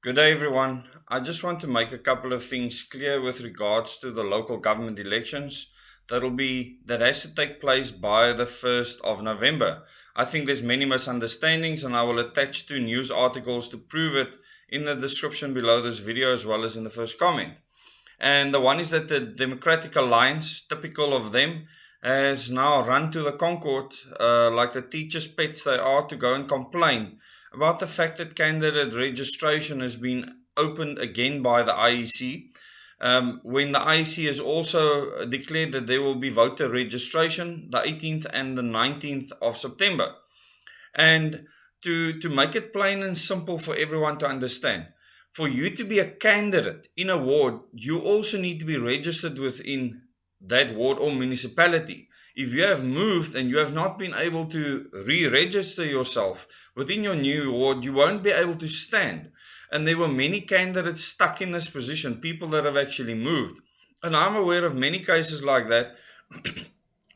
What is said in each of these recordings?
Good day, everyone. I just want to make a couple of things clear with regards to the local government elections that has to take place by the 1st of November. I think there's many misunderstandings, and I will attach two news articles to prove it in the description below this video as well as in the first comment. And the one is that the Democratic Alliance, typical of them, has now run to the Concourt like the teachers' pets they are, to go and complain about the fact that candidate registration has been opened again by the IEC, when the IEC has also declared that there will be voter registration the 18th and the 19th of September. And to make it plain and simple for everyone to understand, for you to be a candidate in a ward, you also need to be registered within that ward or municipality. If you have moved and you have not been able to re-register yourself within your new ward, you won't be able to stand. And there were many candidates stuck in this position, people that have actually moved. And I'm aware of many cases like that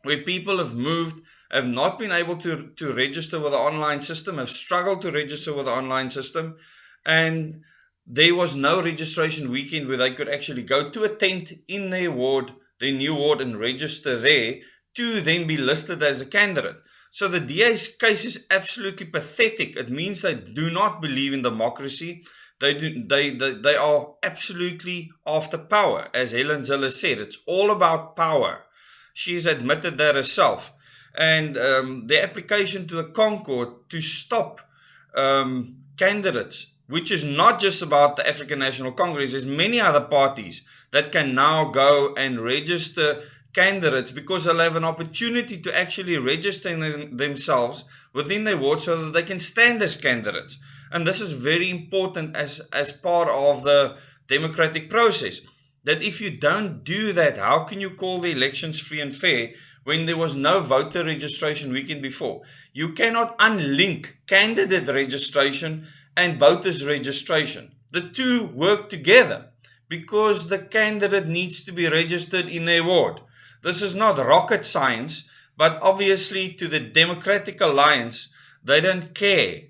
where people have moved, have not been able to register with the online system, have struggled to register with the online system, and there was no registration weekend where they could actually go to a tent in their ward, their new ward, and register there to then be listed as a candidate. So the DA's case is absolutely pathetic. It means they do not believe in democracy. They are absolutely after power. As Helen Zille said, it's all about power. She's admitted that herself. And the application to the Concourt to stop candidates, which is not just about the African National Congress, there's many other parties that can now go and register candidates because they'll have an opportunity to actually register themselves within their ward so that they can stand as candidates. And this is very important as part of the democratic process. That if you don't do that, how can you call the elections free and fair when there was no voter registration weekend before? You cannot unlink candidate registration and voters registration. The two work together because the candidate needs to be registered in their ward. This is not rocket science, but obviously to the Democratic Alliance, they don't care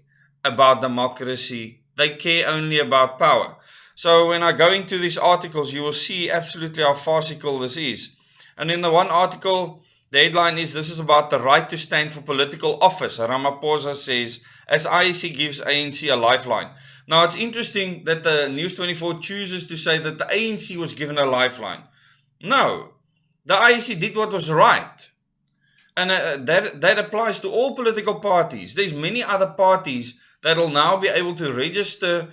about democracy. They care only about power. So when I go into these articles, you will see absolutely how farcical this is. And in the one article, the headline is, "This is about the right to stand for political office," Ramaphosa says, as IEC gives ANC a lifeline. Now, it's interesting that the News 24 chooses to say that the ANC was given a lifeline. No, the IEC did what was right. And that applies to all political parties. There's many other parties that will now be able to register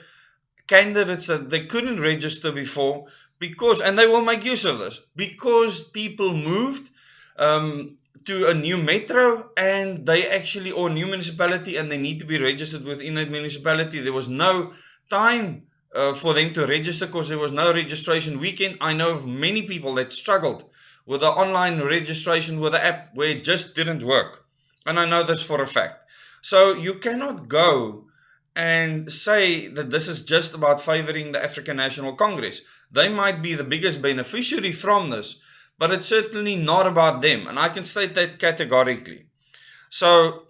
candidates that they couldn't register before and they will make use of this, because people moved to a new metro and or new municipality, and they need to be registered within that municipality. There was no time for them to register because there was no registration weekend. I know of many people that struggled with the online registration with the app where it just didn't work. And I know this for a fact. So you cannot go and say that this is just about favoring the African National Congress. They might be the biggest beneficiary from this, but it's certainly not about them. And I can state that categorically. So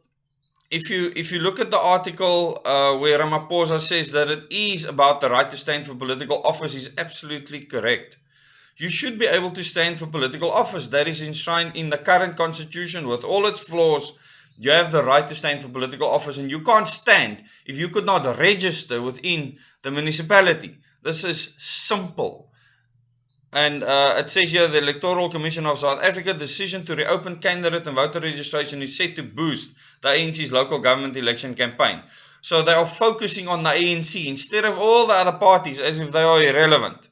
if you look at the article where Ramaphosa says that it is about the right to stand for political office, he's absolutely correct. You should be able to stand for political office. That is enshrined in the current constitution with all its flaws. You have the right to stand for political office, and you can't stand if you could not register within the municipality. This is simple. And it says here, the Electoral Commission of South Africa decision to reopen candidate and voter registration is set to boost the ANC's local government election campaign. So they are focusing on the ANC instead of all the other parties as if they are irrelevant.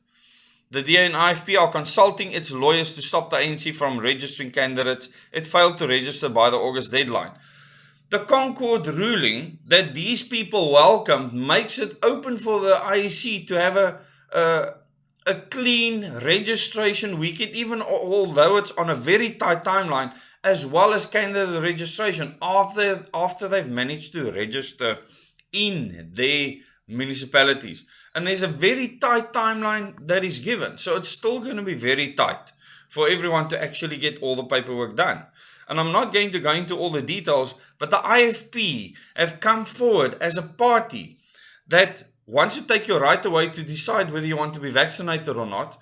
The DA and IFP are consulting its lawyers to stop the ANC from registering candidates it failed to register by the August deadline. The Concourt ruling that these people welcomed makes it open for the IEC to have a clean registration weekend, even although it's on a very tight timeline, as well as candidate registration after they've managed to register in their municipalities. And there's a very tight timeline that is given. So it's still going to be very tight for everyone to actually get all the paperwork done. And I'm not going to go into all the details, but the IFP have come forward as a party that once you take your right away to decide whether you want to be vaccinated or not,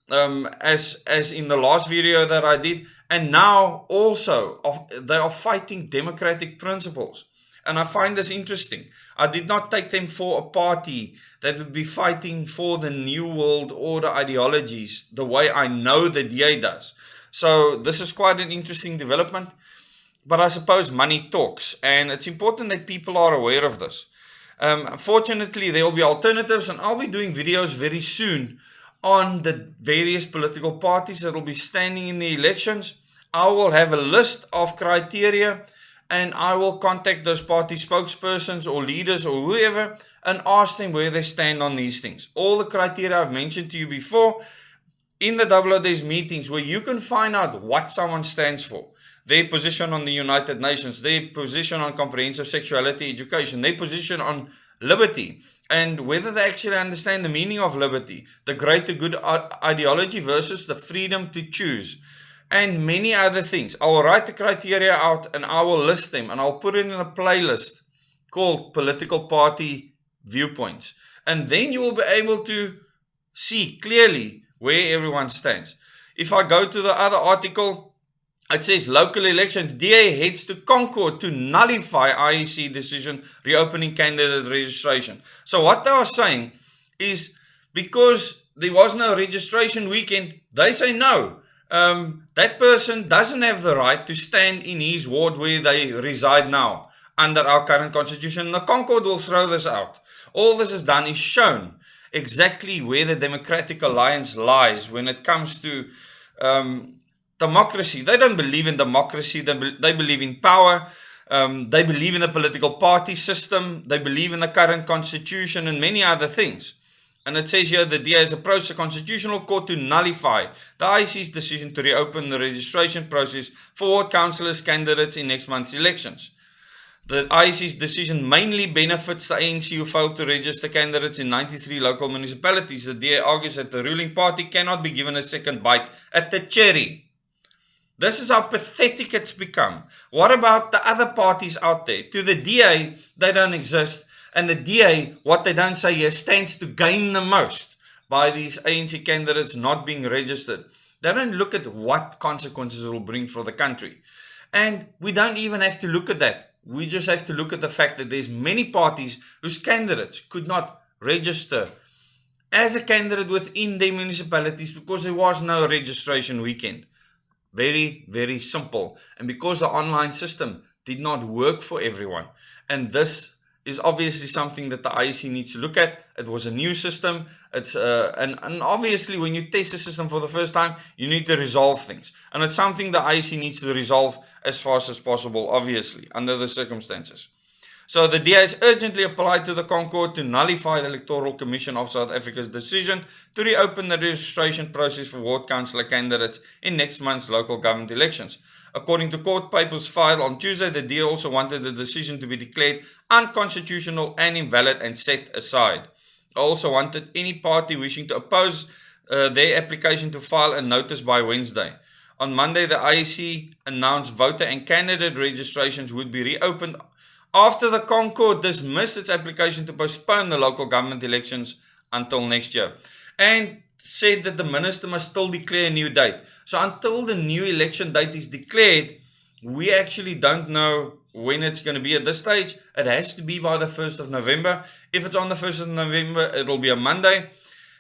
as in the last video that I did, and now also they are fighting democratic principles. And I find this interesting. I did not take them for a party that would be fighting for the New World Order ideologies the way I know the DA does. So this is quite an interesting development. But I suppose money talks, and it's important that people are aware of this. Fortunately, there will be alternatives, and I'll be doing videos very soon on the various political parties that will be standing in the elections. I will have a list of criteria, and I will contact those party spokespersons or leaders or whoever and ask them where they stand on these things. All the criteria I've mentioned to you before in the WOD's meetings, where you can find out what someone stands for. Their position on the United Nations, their position on comprehensive sexuality education, their position on liberty, and whether they actually understand the meaning of liberty, the greater good ideology versus the freedom to choose, and many other things. I will write the criteria out and I will list them, and I'll put it in a playlist called Political Party Viewpoints. And then you will be able to see clearly where everyone stands. If I go to the other article, it says local elections, DA heads to Concourt to nullify IEC decision reopening candidate registration. So what they are saying is, because there was no registration weekend, they say no. That person doesn't have the right to stand in his ward where they reside now under our current constitution. The Concourt will throw this out. All this is done is shown exactly where the Democratic Alliance lies when it comes to democracy. They don't believe in democracy. They believe in power. They believe in the political party system. They believe in the current constitution and many other things. And it says here the DA has approached the Constitutional Court to nullify the IEC's decision to reopen the registration process for ward councillors candidates in next month's elections. The IEC's decision mainly benefits the ANC, who failed to register candidates in 93 local municipalities. The DA argues that the ruling party cannot be given a second bite at the cherry. This is how pathetic it's become. What about the other parties out there? To the DA, they don't exist. And the DA, what they don't say here, stands to gain the most by these ANC candidates not being registered. They don't look at what consequences it will bring for the country. And we don't even have to look at that. We just have to look at the fact that there's many parties whose candidates could not register as a candidate within their municipalities because there was no registration weekend. Very, very simple. And because the online system did not work for everyone. And this is obviously something that the IEC needs to look at. It was a new system. And obviously when you test the system for the first time, you need to resolve things. And it's something the IEC needs to resolve as fast as possible, obviously, under the circumstances. So the DA has urgently applied to the Concourt to nullify the Electoral Commission of South Africa's decision to reopen the registration process for ward councillor candidates in next month's local government elections. According to court papers filed on Tuesday, the DA also wanted the decision to be declared unconstitutional and invalid and set aside. They also wanted any party wishing to oppose their application to file a notice by Wednesday. On Monday, the IEC announced voter and candidate registrations would be reopened after the Concourt dismissed its application to postpone the local government elections until next year, and said that the minister must still declare a new date. So until the new election date is declared, we actually don't know when it's going to be at this stage. It has to be by the 1st of November. If it's on the 1st of November, it will be a Monday.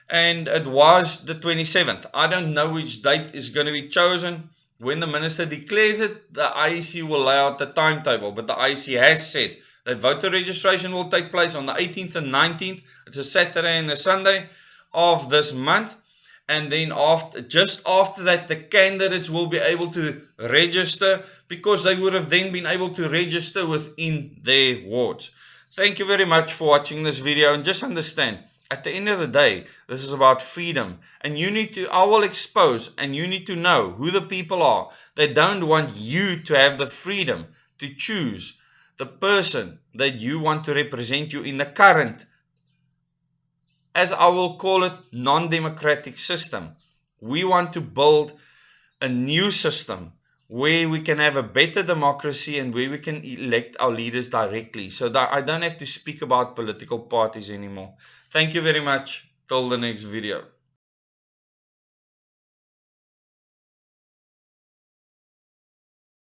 And it was the 27th. I don't know which date is going to be chosen. When the minister declares it, the IEC will lay out the timetable. But the IEC has said that voter registration will take place on the 18th and 19th. It's a Saturday and a Sunday of this month. And then just after that, the candidates will be able to register because they would have then been able to register within their wards. Thank you very much for watching this video, and just understand, at the end of the day, this is about freedom, and I will expose, and you need to know who the people are that don't want you to have the freedom to choose the person that you want to represent you in the current, as I will call it, non-democratic system. We want to build a new system where we can have a better democracy and where we can elect our leaders directly, so that I don't have to speak about political parties anymore. Thank you very much. Till the next video.